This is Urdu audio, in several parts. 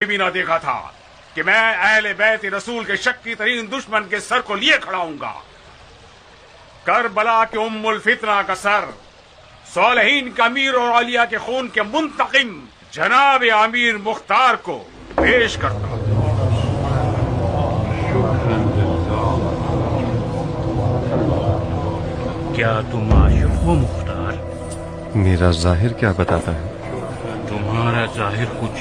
بھی نہ دیکھا تھا کہ میں اہل بیت رسول کے شکی ترین دشمن کے سر کو لیے کھڑا ہوں گا۔ کربلا کے ام الفتنہ کا سر صالحین کا امیر اور اولیاء کے خون کے منتقم جناب امیر مختار کو پیش کرتا ہوں۔ کیا تم عاشق ہو مختار؟ میرا ظاہر کیا بتاتا ہے؟ تمہارا ظاہر کچھ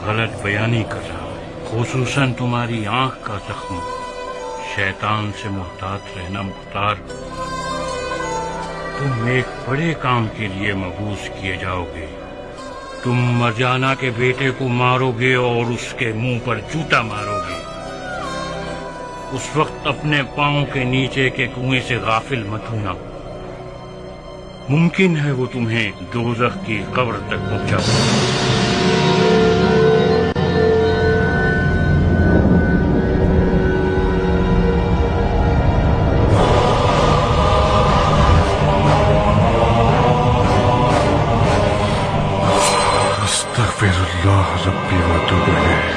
غلط بیانی کر رہا ہے، خصوصاً تمہاری آنکھ کا زخم۔ شیطان سے محتاط رہنا مختار، تم ایک بڑے کام کے لیے مبعوث کیے جاؤ گے۔ تم مرجانہ کے بیٹے کو مارو گے اور اس کے منہ پر جوتا مارو گے۔ اس وقت اپنے پاؤں کے نیچے کے کنویں سے غافل مت ہونا، ممکن ہے وہ تمہیں دوزخ کی قبر تک پہنچا دے۔ استغفر اللہ ربی واتوب الیہ۔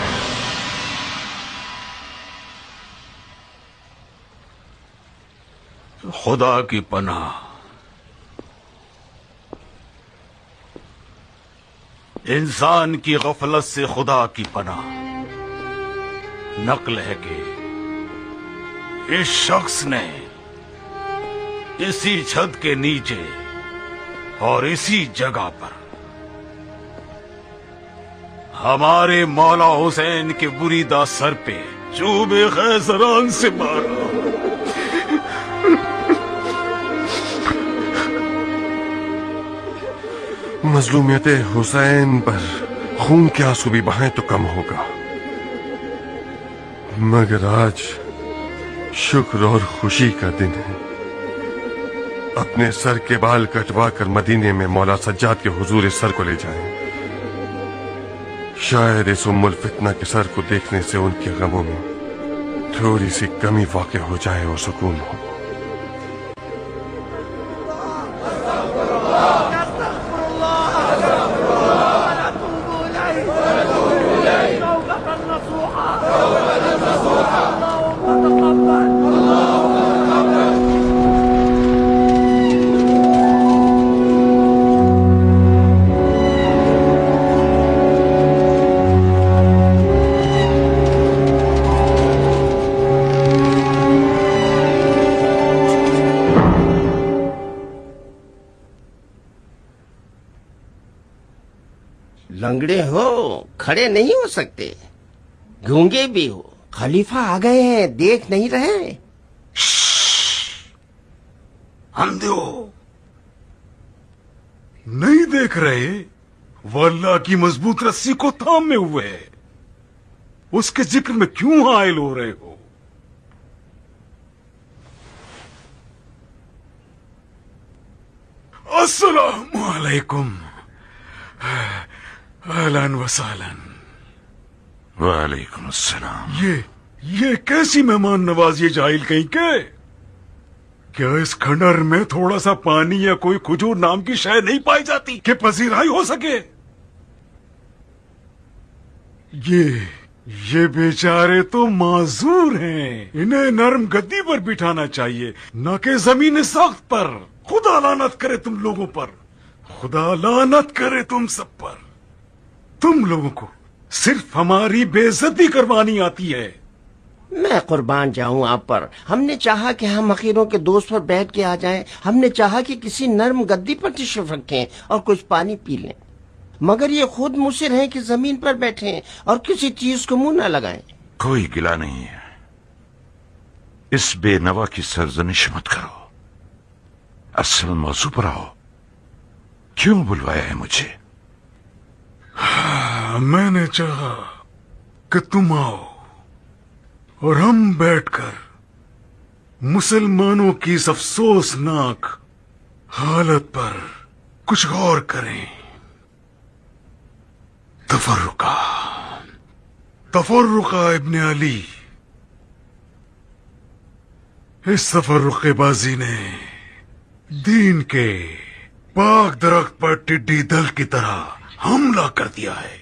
خدا کی پناہ، انسان کی غفلت سے خدا کی پناہ۔ نقل ہے کہ اس شخص نے اسی چھت کے نیچے اور اسی جگہ پر ہمارے مولا حسین کے بریدہ سر پہ چوب خیزران سے مارا۔ مظلومیت حسین پر خون کے آنسو بھی بہائیں تو کم ہوگا، مگر آج شکر اور خوشی کا دن ہے۔ اپنے سر کے بال کٹوا کر مدینے میں مولا سجاد کے حضور سر کو لے جائیں، شاید اس ام الفتنہ کے سر کو دیکھنے سے ان کے غموں میں تھوڑی سی کمی واقع ہو جائے اور سکون ہو۔ لنگڑے ہو، کھڑے نہیں ہو سکتے، گونگے بھی ہو، خلیفہ آ گئے ہیں، دیکھ نہیں رہے؟ اندھو نہیں دیکھ رہے؟ وہ اللہ کی مضبوط رسی کو تھامے ہوئے ہے، اس کے ذکر میں کیوں حائل ہو رہے ہو؟ السلام علیکم، اہلاً وسہلاً۔ وعلیکم السلام۔ یہ کیسی مہمان نوازی جاہل کہیں کے؟ کیا اس کھنڈر میں تھوڑا سا پانی یا کوئی کھجور نام کی شے نہیں پائی جاتی کہ پذیرائی ہو سکے؟ یہ بیچارے تو معذور ہیں، انہیں نرم گدی پر بٹھانا چاہیے، نہ کہ زمین سخت پر۔ خدا لعنت کرے تم لوگوں پر، خدا لعنت کرے تم سب پر۔ تم لوگوں کو صرف ہماری بے عزتی کروانی آتی ہے۔ میں قربان جاؤں آپ پر، ہم نے چاہا کہ ہم حقیروں کے دوست پر بیٹھ کے آ جائیں، ہم نے چاہا کہ کسی نرم گدی پر تشریف رکھیں اور کچھ پانی پی لیں، مگر یہ خود مصر ہیں کہ زمین پر بیٹھیں اور کسی چیز کو منہ نہ لگائیں۔ کوئی گلہ نہیں ہے، اس بے نوا کی سرزنش مت کرو، اصل موضوع پر آؤ۔ کیوں بلوایا ہے مجھے؟ میں نے چاہا کہ تم آؤ اور ہم بیٹھ کر مسلمانوں کی اس افسوسناک حالت پر کچھ غور کریں۔ تفرقہ ابن علی، اس تفرقے بازی نے دین کے پاک درخت پر ٹڈی دل کی طرح حملہ کر دیا ہے۔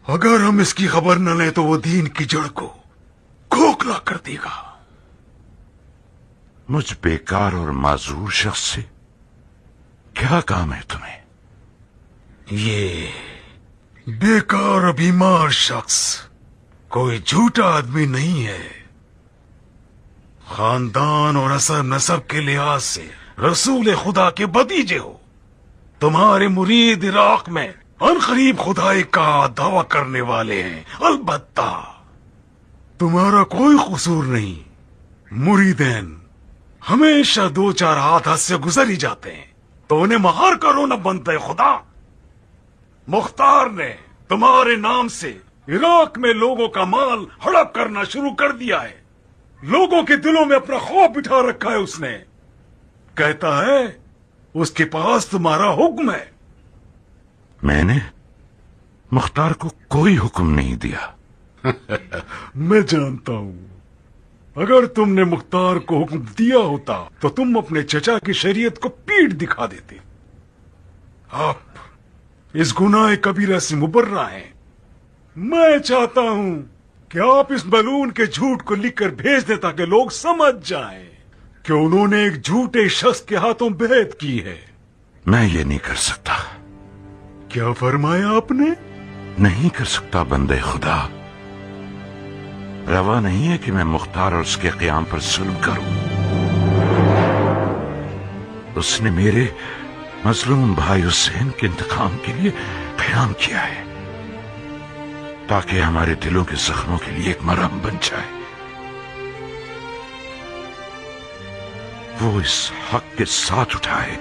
اگر ہم اس کی خبر نہ لیں تو وہ دین کی جڑ کو کھوکھلا کر دے گا. مجھ بیکار اور معذور شخص سے کیا کام ہے تمہیں؟ یہ بیکار اور بیمار شخص کوئی جھوٹا آدمی نہیں ہے. خاندان اور اثر نسب کے لحاظ سے رسول خدا کے بھتیجے ہو. تمہارے مرید عراق میں عنقریب خدائی کا دعویٰ کرنے والے ہیں. البتہ تمہارا کوئی قصور نہیں. مریدین ہمیشہ دو چار ہاتھ سے گزر ہی جاتے ہیں تو انہیں مہار کا رونا بنتا ہے. خدا مختار نے تمہارے نام سے عراق میں لوگوں کا مال ہڑپ کرنا شروع کر دیا ہے. لوگوں کے دلوں میں اپنا خوف بٹھا رکھا ہے. اس نے کہتا ہے اس کے پاس تمہارا حکم ہے. میں نے مختار کو کوئی حکم نہیں دیا. میں جانتا ہوں اگر تم نے مختار کو حکم دیا ہوتا تو تم اپنے چچا کی شریعت کو پیٹ دکھا دیتے. آپ اس گناہ کبیرہ سے مبرہ ہیں. میں چاہتا ہوں کہ آپ اس بلون کے جھوٹ کو لکھ کر بھیج دیں تاکہ لوگ سمجھ جائیں کہ انہوں نے ایک جھوٹے شخص کے ہاتھوں بیعت کی ہے. میں یہ نہیں کر سکتا. کیا فرمایا آپ نے؟ نہیں کر سکتا بندے خدا. روا نہیں ہے کہ میں مختار اور اس کے قیام پر ظلم کروں. اس نے میرے مظلوم بھائی حسین کے انتقام کے لیے قیام کیا ہے تاکہ ہمارے دلوں کے زخموں کے لیے ایک مرہم بن جائے. وہ اس حق کے ساتھ اٹھائے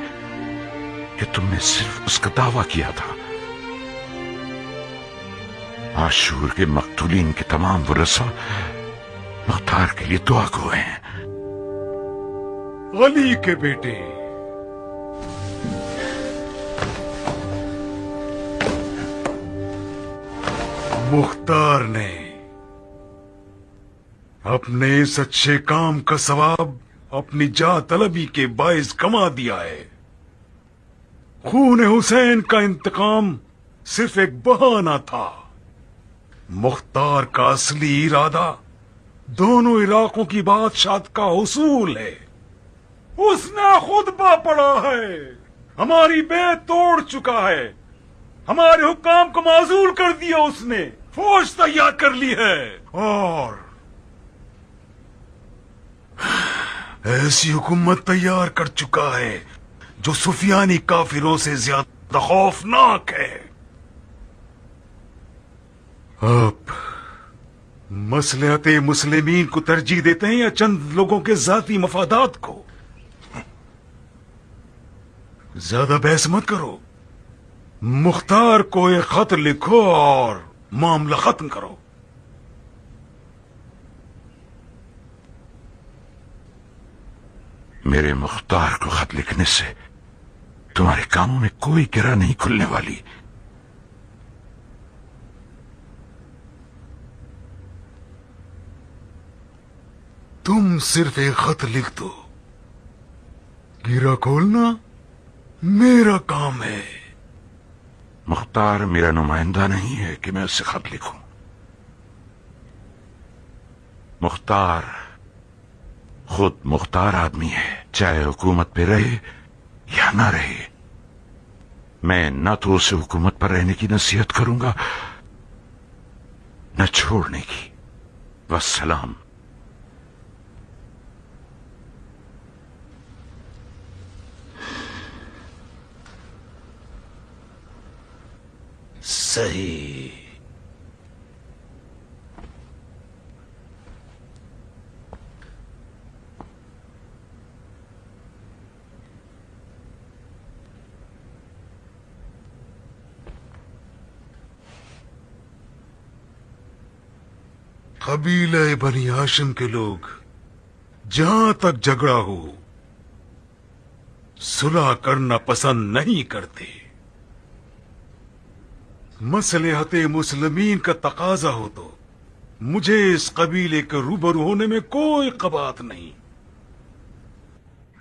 کہ تم نے صرف اس کا دعویٰ کیا تھا. عاشور کے مقتولین کے تمام ورثہ مختار کے لیے دعا گو ہیں. علی کے بیٹے مختار نے اپنے اس اچھے کام کا ثواب اپنی جاہ طلبی کے باعث کما دیا ہے. خون حسین کا انتقام صرف ایک بہانہ تھا. مختار کا اصلی ارادہ دونوں علاقوں کی بادشاہت کا حصول ہے. اس نے خطبہ پڑھا ہے. ہماری بیعت توڑ چکا ہے. ہمارے حکام کو معزول کر دیا. اس نے فوج تیار کر لی ہے اور ایسی حکومت تیار کر چکا ہے جو سفیانی کافروں سے زیادہ خوفناک ہے. آپ مصلحت مسلمین کو ترجیح دیتے ہیں یا چند لوگوں کے ذاتی مفادات کو؟ زیادہ بحث مت کرو. مختار کو ایک خط لکھو اور معاملہ ختم کرو. میرے مختار کو خط لکھنے سے تمہارے کاموں میں کوئی گرہ نہیں کھلنے والی. تم صرف ایک خط لکھ دو. گرہ کھولنا میرا کام ہے. مختار میرا نمائندہ نہیں ہے کہ میں اسے خط لکھوں. مختار خود مختار آدمی ہے، چاہے حکومت پہ رہے یا نہ رہے. میں نہ تو اسے حکومت پر رہنے کی نصیحت کروں گا نہ چھوڑنے کی. والسلام. صحیح. قبیلہ بنی ہاشم کے لوگ جہاں تک جھگڑا ہو صلح کرنا پسند نہیں کرتے. مصلحت مسلمین کا تقاضا ہو تو مجھے اس قبیلے کے روبرو ہونے میں کوئی قباحت نہیں.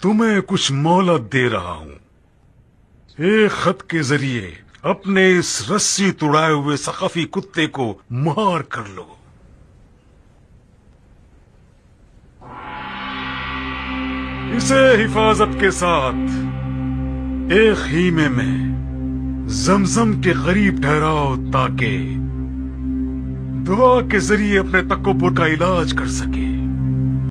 تمہیں کچھ مہلت دے رہا ہوں. ایک خط کے ذریعے اپنے اس رسی توڑائے ہوئے ثقافی کتے کو مار کر لو. اسے حفاظت کے ساتھ ایک خیمے میں زمزم کے قریب ٹھہراؤ تاکہ دعا کے ذریعے اپنے تکبر کا علاج کر سکے.